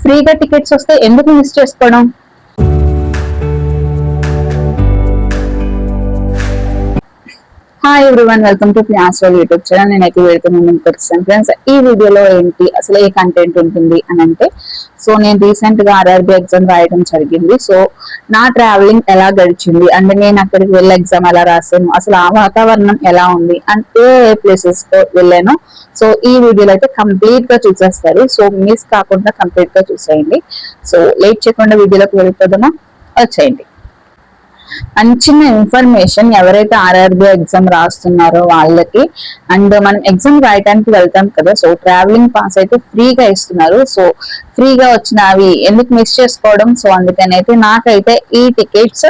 ఫ్రీగా టికెట్స్ వస్తే ఎందుకు మిస్ చేసుకోవడం? హాయ్ ఎవ్రీవన్, వెల్కమ్ టు ప్లాస్వల్ యూట్యూబ్ ఛానల్. నేనైతే వెళ్తున్నాను ఫ్రెండ్స్. ఈ వీడియోలో ఏంటి అసలు ఏ కంటెంట్ ఉంటుంది అని అంటే, సో నేను రీసెంట్ గా ఆర్ఆర్బి ఎగ్జామ్ రాయడం జరిగింది. సో నా ట్రావెలింగ్ ఎలా గడిచింది అంటే, నేను అక్కడికి వెళ్ళి ఎగ్జామ్ ఎలా రాసాను, అసలు ఆ వాతావరణం ఎలా ఉంది అంటే, ఏ ప్లేసెస్ తో వెళ్ళాను. సో ఈ వీడియోలో అయితే కంప్లీట్ గా చూసేస్తారు. సో మిస్ కాకుండా కంప్లీట్ గా చూసేయండి. సో లేట్ చేయకుండా వీడియోలోకి వెళ్ళిపోదామా, వచ్చేయండి. అండ్ చిన్న ఇన్ఫర్మేషన్, ఎవరైతే ఆర్ఆర్బి ఎగ్జామ్ రాస్తున్నారో వాళ్ళకి, అండ్ మనం ఎగ్జామ్ రాయడానికి వెళ్తాం కదా, సో ట్రావెలింగ్ పాస్ అయితే ఫ్రీగా ఇస్తున్నారు. సో ఫ్రీగా వచ్చిన అవి ఎందుకు మిస్ చేసుకోవడం? సో అందుకని అయితే నాకైతే ఈ టికెట్స్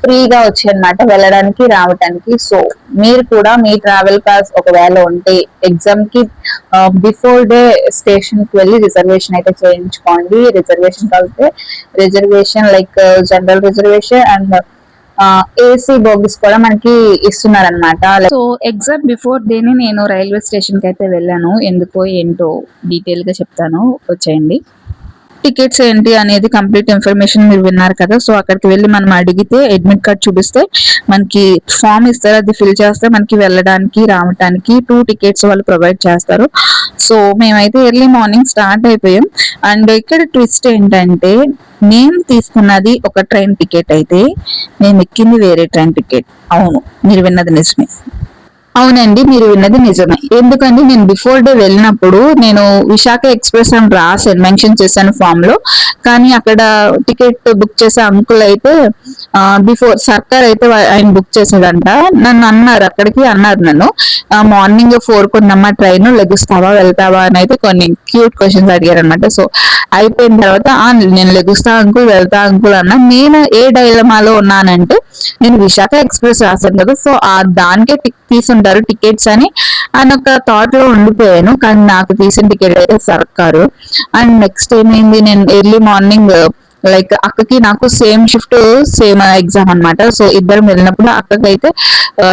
ఫ్రీగా వచ్చాయన్నమాట, వెళ్ళడానికి రావడానికి. సో మీరు కూడా మీ ట్రావెల్ పాస్ ఒకవేళ ఉంటే ఎగ్జామ్ కి బిఫోర్ డే స్టేషన్ కి వెళ్ళి రిజర్వేషన్ అయితే చేయించుకోండి. రిజర్వేషన్ కలిపితే reservation like general reservation and AC బోగిస్ కూడా మనకి ఇస్తున్నారనమాట. సో ఎగ్జామ్ బిఫోర్ డేని నేను రైల్వే స్టేషన్ కి అయితే వెళ్ళాను. ఎందుకో ఏంటో డీటెయిల్ గా చెప్తాను, వచ్చేయండి. టికెట్స్ ఏంటి అనేది కంప్లీట్ ఇన్ఫర్మేషన్ మీరు విన్నారు కదా. సో అక్కడికి వెళ్ళి మనం అడిగితే అడ్మిట్ కార్డ్ చూపిస్తే మనకి ఫామ్ ఇస్తారు, అది ఫిల్ చేస్తే మనకి వెళ్ళడానికి రావడానికి 2 టికెట్స్ వాళ్ళు ప్రొవైడ్ చేస్తారు. సో మేమైతే ఎర్లీ మార్నింగ్ స్టార్ట్ అయిపోయాం. అండ్ ఇక్కడ ట్విస్ట్ ఏంటంటే, నేను తీసుకున్నది ఒక ట్రైన్ టికెట్ అయితే మేము ఎక్కింది వేరే ట్రైన్ టికెట్. అవును, మీరు విన్నది నిజమే. అవునండి, మీరు విన్నది నిజమే. ఎందుకంటే నేను బిఫోర్ డే వెళ్ళినప్పుడు నేను విశాఖ ఎక్స్ప్రెస్ అని రాసాను, మెన్షన్ చేశాను ఫామ్ లో. కానీ అక్కడ టికెట్ బుక్ చేసే అంకుల్ అయితే బిఫోర్ సర్కార్ అయితే ఆయన బుక్ చేశాడంట. నన్ను అన్నారు, అక్కడికి అన్నారు నన్ను, మార్నింగ్ 4 కొన్నమ్మా ట్రైన్, లెగుస్తావా వెళ్తావా అని అయితే కొన్ని క్యూట్ క్వశ్చన్స్ అడిగారు అనమాట. సో అయిపోయిన తర్వాత నేను లెగుస్తా అంకుల్, వెళ్తా అంకుల్ అన్నా. నేను ఏ డైలమాలో ఉన్నానంటే, నేను విశాఖ ఎక్స్ప్రెస్ రాశాను కదా, సో దానికే తీసుంటారు టికెట్స్ అని ఒక థాట్ లో ఉండిపోయాను. కానీ నాకు తీసిన టికెట్ అయితే సర్కారు. అండ్ నెక్స్ట్ ఏమైంది, నేను ఎర్లీ మార్నింగ్ లైక్ అక్కకి నాకు సేమ్ షిఫ్ట్ సేమ్ ఎగ్జామ్ అనమాట. సో ఇద్దరం వెళ్ళినప్పుడు అక్కకైతే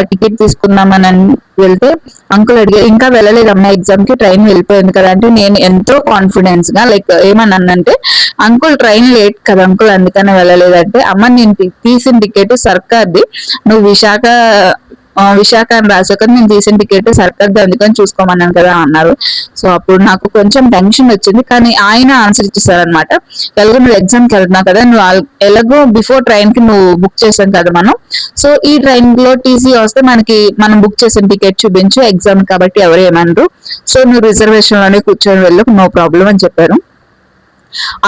టికెట్ తీసుకుందామని వెళ్తే అంకుల్ అడిగారు, ఇంకా వెళ్ళలేదమ్మా ఎగ్జామ్ కి, ట్రైన్ వెళ్ళిపోయింది కదా అంటే, నేను ఎంతో కాన్ఫిడెన్స్ గా లైక్ ఏమన్నానంటే, అంకుల్ ట్రైన్ లేట్ కదా అంకుల్ అందుకని వెళ్ళలేదంటే, అమ్మ నేను తీసిన టికెట్ సర్కార్ది, నువ్వు విశాఖ అని రాసాక నేను తీసిన టికెట్ సర్కార్ది అందుకని చూసుకోమన్నాను కదా అన్నారు. సో అప్పుడు నాకు కొంచెం టెన్షన్ వచ్చింది. కానీ ఆయన ఆన్సర్ ఇచ్చేసారనమాట, ఎలాగో నువ్వు ఎగ్జామ్కి వెళ్తున్నావు కదా, నువ్వు ఎలాగో బిఫోర్ ట్రైన్ కి నువ్వు బుక్ చేసాం కదా మనం, సో ఈ ట్రైన్ లో టీసీ వస్తే మనకి మనం బుక్ చేసిన టికెట్ చూపించు, ఎగ్జామ్ కాబట్టి ఎవరు ఏమన్నారు, సో నువ్వు రిజర్వేషన్ లోనే కూర్చొని వెళ్ళు, నో ప్రాబ్లం అని చెప్పారు.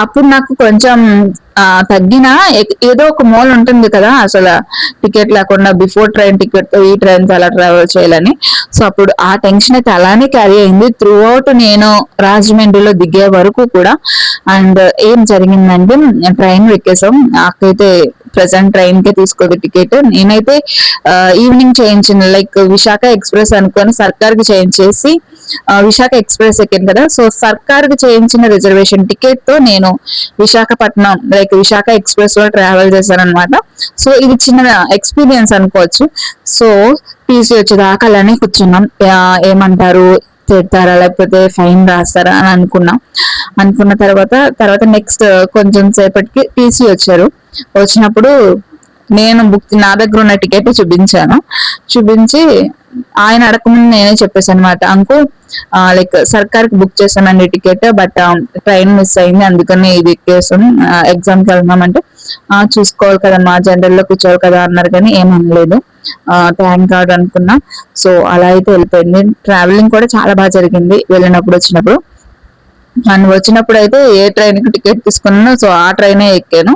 అప్పుడు నాకు కొంచెం తగ్గిన ఏదో ఒక మోల్ ఉంటుంది కదా, అసలు టికెట్ లేకుండా బిఫోర్ ట్రైన్ టికెట్ తో ఈ ట్రైన్ అలా ట్రావెల్ చేయాలని. సో అప్పుడు ఆ టెన్షన్ అయితే అలానే క్యారీ అయింది త్రూ అవుట్ నేను రాజమండ్రిలో దిగే వరకు కూడా. అండ్ ఏం జరిగిందంటే, ట్రైన్ ఎక్కేసాం, నాకైతే ప్రెసెంట్ ట్రైన్ కే తీసుకోదు టికెట్. నేనైతే ఈవినింగ్ చేయించిన లైక్ విశాఖ ఎక్స్ప్రెస్ అనుకొని సర్కార్ కి చేయించేసి విశాఖ ఎక్స్ప్రెస్ ఎక్కాను కదా. సో సర్కార్ కి చేయించిన రిజర్వేషన్ టికెట్ తో నేను విశాఖపట్నం లైక్ విశాఖ ఎక్స్ప్రెస్ లో ట్రావెల్ చేశాను అనమాట. సో ఇది చిన్న ఎక్స్పీరియన్స్ అనుకోవచ్చు. సో టీసీ వచ్చేదాకా అలానే కూర్చున్నాం, ఏమంటారు తిడతారా లేకపోతే ఫైన్ రాస్తారా అని అనుకున్న తర్వాత నెక్స్ట్ కొంచెం సేపటికి టీసీ వచ్చారు. వచ్చినప్పుడు నేను నా దగ్గర ఉన్న టికెట్ చూపించి ఆయన అడగకముందు నేనే చెప్పేసాను అనమాట, అంకుల్ లైక్ సర్కార్ కి బుక్ చేశానండి టికెట్, బట్ ట్రైన్ మిస్ అయింది అందుకని ఇది ఎక్కేసాం, ఎగ్జామ్ కి వెళ్దామంటే చూసుకోవాలి కదమ్మా జనరల్ లో కూర్చోవాలి కదా అన్నారు. కానీ ఏమనలేదు, థ్యాంక్ గాడ్ అనుకున్నా. సో అలా అయితే వెళ్ళిపోయింది. ట్రావెలింగ్ కూడా చాలా బాగా జరిగింది వచ్చినప్పుడు అయితే ఏ ట్రైన్ కి టికెట్ తీసుకున్నాను, సో ఆ ట్రైనే ఎక్కాను.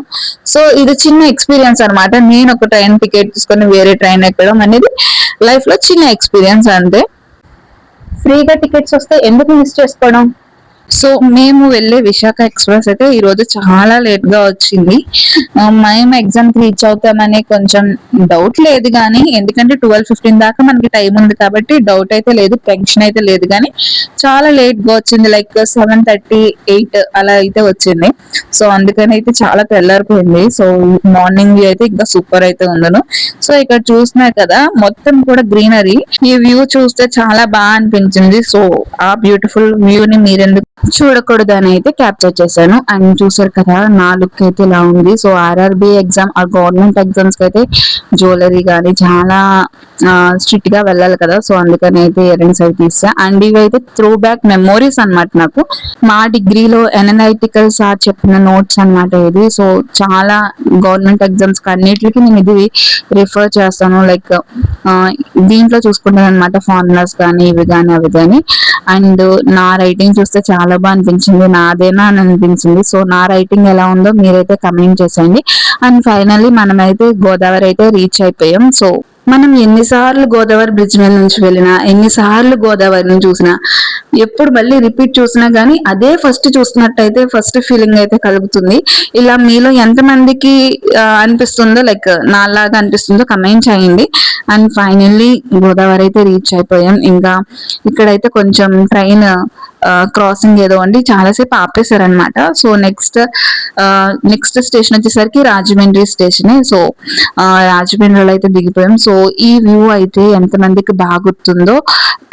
సో ఇది చిన్న ఎక్స్పీరియన్స్ అనమాట. నేను ఒక ట్రైన్ టికెట్ తీసుకుని వేరే ట్రైన్ ఎక్కడం అనేది లైఫ్ లో చిన్న ఎక్స్పీరియన్స్ అంతే. ఫ్రీగా టికెట్స్ వస్తే ఎందుకు మిస్ చేసుకోవడం? సో మేము వెళ్ళే విశాఖ ఎక్స్ప్రెస్ అయితే ఈ రోజు చాలా లేట్ గా వచ్చింది. మేము ఎగ్జామ్ కి రీచ్ అవుతామని కొంచెం డౌట్ లేదు కానీ, ఎందుకంటే 12:15 దాకా మనకి టైం ఉంది కాబట్టి డౌట్ అయితే లేదు, టెన్షన్ అయితే లేదు. కానీ చాలా లేట్ గా వచ్చింది, లైక్ 7:38 అలా అయితే వచ్చింది. సో అందుకని అయితే చాలా తెల్లారిపోయింది. సో మార్నింగ్ అయితే ఇంకా సూపర్ అయితే ఉందను. సో ఇక్కడ చూసినా కదా మొత్తం కూడా గ్రీనరీ, ఈ వ్యూ చూస్తే చాలా బాగా అనిపించింది. సో ఆ బ్యూటిఫుల్ వ్యూ ని మీరెందుకు చూడకూడదని అయితే క్యాప్చర్ చేశాను. అండ్ చూసారు కదా నా లుక్ అయితే ఇలా ఉంది. సో ఆర్ఆర్బి ఎగ్జామ్ ఆ గవర్నమెంట్ ఎగ్జామ్స్ కి అయితే జ్యువెలరీ కానీ చాలా స్ట్రిక్ట్ గా వెళ్ళాలి కదా. సో అందుకని అయితే ఇయర్ రింగ్స్ అయితే తీసా. అండ్ ఇవైతే త్రూ బ్యాక్ మెమోరీస్ అనమాట నాకు. మా డిగ్రీలో ఎనలైటికల్ సార్ చెప్పిన నోట్స్ అనమాట ఇది. సో చాలా గవర్నమెంట్ ఎగ్జామ్స్ అన్నిటికి నేను ఇది రిఫర్ చేస్తాను. లైక్ దీంట్లో చూసుకుంటాను అనమాట, ఫార్ములాస్ కానీ ఇవి కానీ అవి కానీ. అండ్ నా రైటింగ్ చూస్తే చాలా బాగా అనిపించింది, నాదేనా అని అనిపించింది. సో నా రైటింగ్ ఎలా ఉందో మీరైతే కమెంట్ చేసేయండి. అండ్ ఫైనల్లీ మనమైతే గోదావరి అయితే రీచ్ అయిపోయాం. సో మనం ఎన్నిసార్లు గోదావరి బ్రిడ్జ్ మీద నుంచి వెళ్ళినా, ఎన్నిసార్లు గోదావరిని చూసినా, ఎప్పుడు మళ్ళీ రిపీట్ చూసినా గానీ అదే ఫస్ట్ చూస్తున్నట్టయితే ఫస్ట్ ఫీలింగ్ అయితే కలుగుతుంది. ఇలా మీలో ఎంతమందికి అనిపిస్తుందో, లైక్ నాలాగా అనిపిస్తుందో కమెంట్ చేయండి. అండ్ ఫైనల్లీ గోదావరి అయితే రీచ్ అయిపోయాం. ఇంకా ఇక్కడైతే కొంచెం ట్రైన్ క్రాసింగ్ ఏదో అండి చాలాసేపు ఆపేశారనమాట. సో నెక్స్ట్ స్టేషన్ వచ్చేసరికి రాజమండ్రి స్టేషన్. సో రాజమండ్రిలో అయితే దిగిపోయాం. సో ఈ వ్యూ అయితే ఎంతమందికి బాగా గుర్తుందో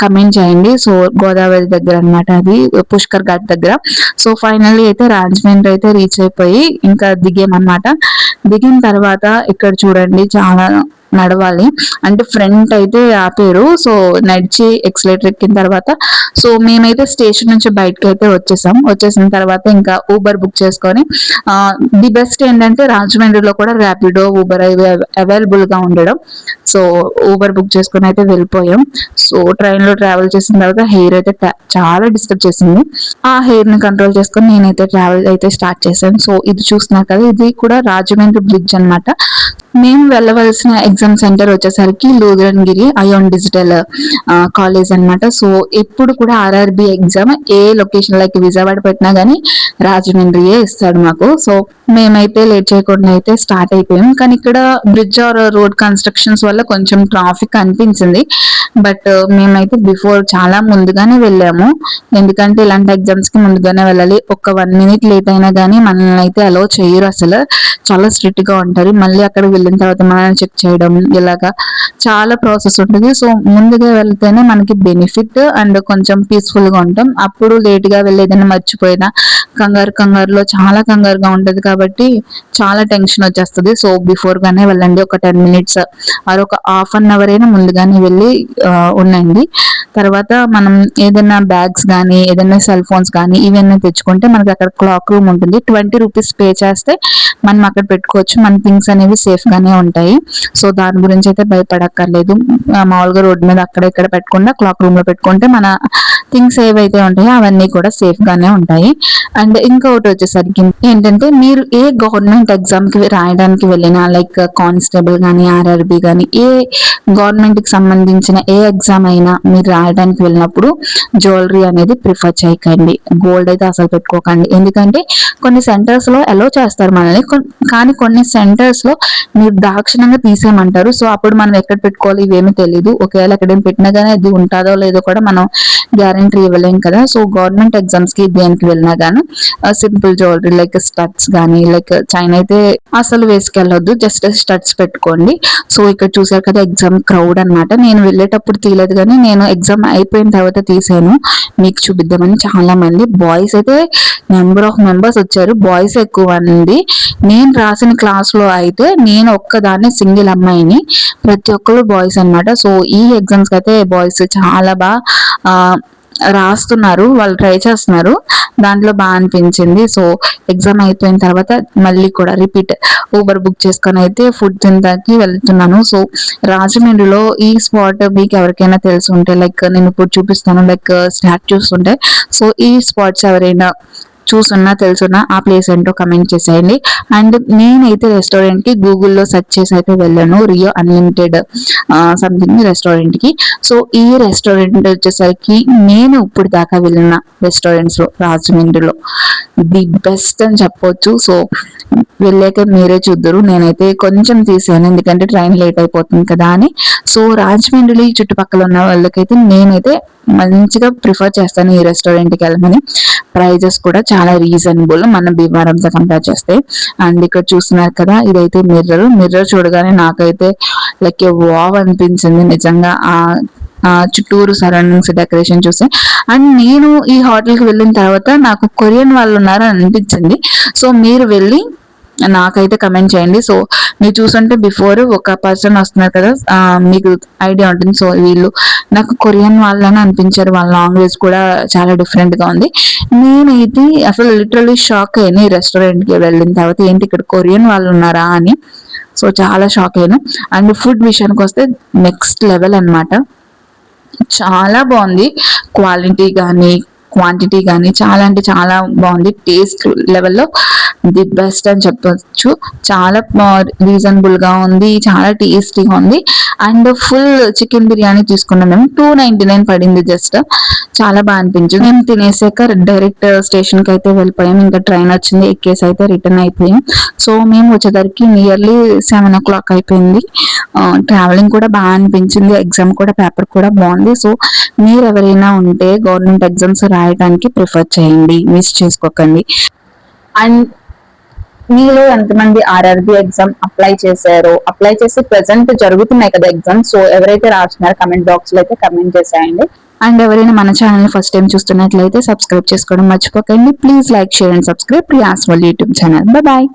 కమెంట్ చేయండి. సో గోదావరి దగ్గర అనమాట, అది పుష్కర్ ఘాట్ దగ్గర. సో ఫైనల్లీ అయితే రాజమండ్రి అయితే రీచ్ అయిపోయి ఇంకా దిగామన్నమాట. దిగిన తర్వాత ఇక్కడ చూడండి చాలా నడవాలి, అంటే ఫ్రంట్ అయితే ఆపేరు. సో నడిచి ఎక్సలేటర్ ఎక్కిన తర్వాత సో మేమైతే స్టేషన్ నుంచి బయటకి అయితే వచ్చేసిన తర్వాత ఇంకా ఊబర్ బుక్ చేసుకొని, ది బెస్ట్ ఏంటంటే రాజమండ్రిలో కూడా ర్యాపిడో ఊబర్ అవైలబుల్ గా ఉండడం. సో ఊబర్ బుక్ చేసుకొని అయితే వెళ్ళిపోయాం. సో ట్రైన్ లో ట్రావెల్ చేసిన తర్వాత హెయిర్ అయితే చాలా డిస్టర్బ్ చేసింది. ఆ హెయిర్ ని కంట్రోల్ చేసుకొని నేనైతే ట్రావెల్ అయితే స్టార్ట్ చేశాను. సో ఇది చూస్తున్నా కదా, ఇది కూడా రాజమండ్రి బ్రిడ్జ్ అనమాట. మేము వెళ్ళవలసిన ఎగ్జామ్ సెంటర్ వచ్చేసరికి లూథరన్గిరి అయోన్ డిజిటల్ కాలేజ్ అనమాట. సో ఎప్పుడు కూడా ఆర్ఆర్బి ఎగ్జామ్ ఏ లొకేషన్ లైక్ విజయవాడ పెట్టినా గానీ రాజమండ్రియే ఇస్తాడు మాకు. సో మేమైతే లేట్ చేయకుండా అయితే స్టార్ట్ అయిపోయాం. కానీ ఇక్కడ బ్రిడ్జ్ ఆర్ రోడ్ కన్స్ట్రక్షన్స్ వల్ల కొంచెం ట్రాఫిక్ అనిపించింది. బట్ మేమైతే బిఫోర్ చాలా ముందుగానే వెళ్ళాము, ఎందుకంటే ఇలాంటి ఎగ్జామ్స్ కి ముందుగానే వెళ్ళాలి. ఒక 1 minute లేట్ అయినా కానీ మనల్ని అయితే అలో చేయరు, అసలు చాలా స్ట్రిక్ట్ గా ఉంటారు. మళ్ళీ అక్కడ వెళ్ళిన తర్వాత మనల్ని చెక్ చేయడం ఇలాగా చాలా ప్రాసెస్ ఉంటుంది. సో ముందుగా వెళ్తేనే మనకి బెనిఫిట్ అండ్ కొంచెం పీస్ఫుల్ గా ఉంటాం. అప్పుడు లేట్ గా వెళ్ళేదైనా మర్చిపోయినా కంగారులో చాలా కంగారుగా ఉంటది కాబట్టి చాలా టెన్షన్ వచ్చేస్తుంది. సో బిఫోర్ గానే వెళ్ళండి, ఒక 10 minutes ఆర్ ఒక హాఫ్ అన్ అవర్ అయినా ముందుగానే వెళ్ళి ఉండండి. తర్వాత మనం ఏదైనా బ్యాగ్స్ కానీ ఏదైనా సెల్ ఫోన్స్ కానీ ఇవన్నీ తెచ్చుకుంటే మనకి అక్కడ క్లాక్ రూమ్ ఉంటుంది. 20 rupees పే చేస్తే మనం అక్కడ పెట్టుకోవచ్చు. మన థింగ్స్ అనేవి సేఫ్ గానే ఉంటాయి. సో దాని గురించి అయితే భయపడక్కర్లేదు. మామూలుగా రోడ్డు మీద అక్కడ ఇక్కడ పెట్టకుండా క్లాక్ రూమ్ లో పెట్టుకుంటే మన థింగ్స్ ఏవైతే ఉంటాయో అవన్నీ కూడా సేఫ్ గానే ఉంటాయి. అండ్ ఇంకొకటి వచ్చేసరికి ఏంటంటే, మీరు ఏ గవర్నమెంట్ ఎగ్జామ్ కి రాయడానికి వెళ్ళినా, లైక్ కానిస్టేబుల్ కానీ ఆర్ఆర్బి కానీ ఏ గవర్నమెంట్ కి సంబంధించిన ఏ ఎగ్జామ్ అయినా మీరు రాయడానికి వెళ్ళినప్పుడు జ్యువెలరీ అనేది ప్రిఫర్ చేయకండి. గోల్డ్ అయితే అసలు పెట్టుకోకండి. ఎందుకంటే కొన్ని సెంటర్స్ లో అలో చేస్తారు మనల్ని, కానీ కొన్ని సెంటర్స్ లో మీరు దాక్షిణంగా తీసేయమంటారు. సో అప్పుడు మనం ఎక్కడ పెట్టుకోవాలి ఇవేమీ తెలియదు. ఒకవేళ ఎక్కడేం పెట్టినా కానీ అది ఉంటుందో లేదో కూడా మనం గ్యారంటీ ఇవ్వలేం కదా. సో గవర్నమెంట్ ఎగ్జామ్స్ కి దేనికి వెళ్ళినా గానీ సింపుల్ జ్యువెలరీ లైక్ స్టడ్స్ కానీ లైక్ చైన్ అయితే అసలు వేసుకెళ్ళొద్దు, జస్ట్ స్టడ్స్ పెట్టుకోండి. సో ఇక్కడ చూసారు కదా ఎగ్జామ్ క్రౌడ్ అనమాట. నేను వెళ్ళేటప్పుడు తీయలేదు కానీ నేను ఎగ్జామ్ అయిపోయిన తర్వాత తీసాను, మీకు చూపిద్దామని. చాలా మంది బాయ్స్ అయితే నెంబర్ ఆఫ్ మెంబర్స్ వచ్చారు, బాయ్స్ ఎక్కువ అండి. నేను రాసిన క్లాస్ లో అయితే నేను ఒక్కదాన్ని సింగిల్ అమ్మాయిని, ప్రతి ఒక్కరు బాయ్స్ అనమాట. సో ఈ ఎగ్జామ్స్ కి అయితే బాయ్స్ చాలా బాగా రాస్తున్నారు, వాళ్ళు ట్రై చేస్తున్నారు, దాంట్లో బాగా అనిపించింది. సో ఎగ్జామ్ అయిపోయిన తర్వాత మళ్ళీ కూడా రిపీట్ ఊబర్ బుక్ చేసుకొని అయితే ఫుడ్ తినడానికి వెళ్తున్నాను. సో రాజమండ్రిలో ఈ స్పాట్ మీకు ఎవరికైనా తెలిసి ఉంటే, లైక్ నేను ఇప్పుడు చూపిస్తాను, లైక్ స్టాచ్యూస్ ఉంటాయి. సో ఈ స్పాట్స్ ఎవరైనా చూసున్నా తెలుసున్నా ఆ ప్లేస్ ఏంటో కమెంట్ చేసేయండి. అండ్ నేనైతే రెస్టారెంట్ కి గూగుల్లో సెర్చ్ చేసి అయితే వెళ్ళాను, రియో అన్లిమిటెడ్ సంథింగ్ రెస్టారెంట్ కి. సో ఈ రెస్టారెంట్ వచ్చేసరికి నేను ఇప్పుడు దాకా వెళ్ళిన రెస్టారెంట్స్ లో రాజమండ్రిలో ది బెస్ట్ అని చెప్పొచ్చు. సో వెళ్ళాక మీరే చూద్దరు. నేనైతే కొంచెం తీసాను ఎందుకంటే ట్రైన్ లేట్ అయిపోతుంది కదా అని. సో రాజమండ్రి చుట్టుపక్కల ఉన్న వాళ్ళకైతే నేనైతే మంచిగా ప్రిఫర్ చేస్తాను ఈ రెస్టారెంట్ కి వెళ్ళమని. ప్రైజెస్ కూడా చాలా రీజనబుల్ మన భీమవరంతో కంపేర్ చేస్తే. అండ్ ఇక్కడ చూస్తున్నారు కదా, ఇదైతే మిర్రర్ చూడగానే నాకైతే లైక్ వావ్ అనిపించింది నిజంగా. ఆ చుట్టూరు సరౌండింగ్స్ డెకరేషన్ చూసి. అండ్ నేను ఈ హోటల్కి వెళ్ళిన తర్వాత నాకు కొరియన్ వాళ్ళు ఉన్నారని అనిపించింది. సో మీరు వెళ్ళి నాకైతే కమెంట్ చేయండి. సో మీరు చూసుంటే బిఫోర్ ఒక పర్సన్ వస్తున్నారు కదా, మీకు ఐడియా ఉంటుంది. సో వీళ్ళు నాకు కొరియన్ వాళ్ళని అనిపించారు. వాళ్ళ లాంగ్వేజ్ కూడా చాలా డిఫరెంట్ గా ఉంది. నేనైతే అసలు లిటరలీ షాక్ అయ్యాను ఈ రెస్టారెంట్ కి వెళ్ళిన తర్వాత, ఏంటి ఇక్కడ కొరియన్ వాళ్ళు ఉన్నారా అని. సో చాలా షాక్ అయ్యాను. అండ్ ఫుడ్ విషయానికి వస్తే నెక్స్ట్ లెవెల్ అన్నమాట. చాలా బాగుంది. క్వాలిటీ కానీ క్వాంటిటీ కానీ చాలా అంటే చాలా బాగుంది. టేస్ట్ లెవెల్లో ది బెస్ట్ అని చెప్పొచ్చు. చాలా రీజనబుల్ గా ఉంది, చాలా టేస్టీగా ఉంది. అండ్ ఫుల్ చికెన్ బిర్యానీ తీసుకున్నాం మేము, 299 పడింది జస్ట్. చాలా బాగా అనిపించింది. మేము తినేసాక డైరెక్ట్ స్టేషన్ కి అయితే వెళ్ళిపోయాం. ఇంకా ట్రైన్ వచ్చింది, ఎక్కేసి అయితే రిటర్న్ అయిపోయాం. సో మేము వచ్చేసరికి నియర్లీ 7 o'clock అయిపోయింది. ట్రావెలింగ్ కూడా బాగా అనిపించింది. ఎగ్జామ్ కూడా పేపర్ కూడా బాగుంది. సో మీరు ఎవరైనా ఉంటే గవర్నమెంట్ ఎగ్జామ్స్ రాయడానికి ప్రిఫర్ చేయండి, మిస్ చేసుకోకండి. అండ్ మీలో ఎంతమంది ఆర్ఆర్బి ఎగ్జామ్ అప్లై చేశారో, అప్లై చేసి ప్రెసెంట్ జరుగుతున్నాయి కదా ఎగ్జామ్, సో ఎవరైతే రాస్తున్నారో కమెంట్ బాక్స్ లో అయితే కమెంట్ చేసేయండి. అండ్ ఎవరైనా మన ఛానల్ ఫస్ట్ టైం చూస్తున్నట్లయితే సబ్స్క్రైబ్ చేసుకోవడం మర్చిపోకండి. Please like, share and subscribe Priya's world YouTube channel. Bye.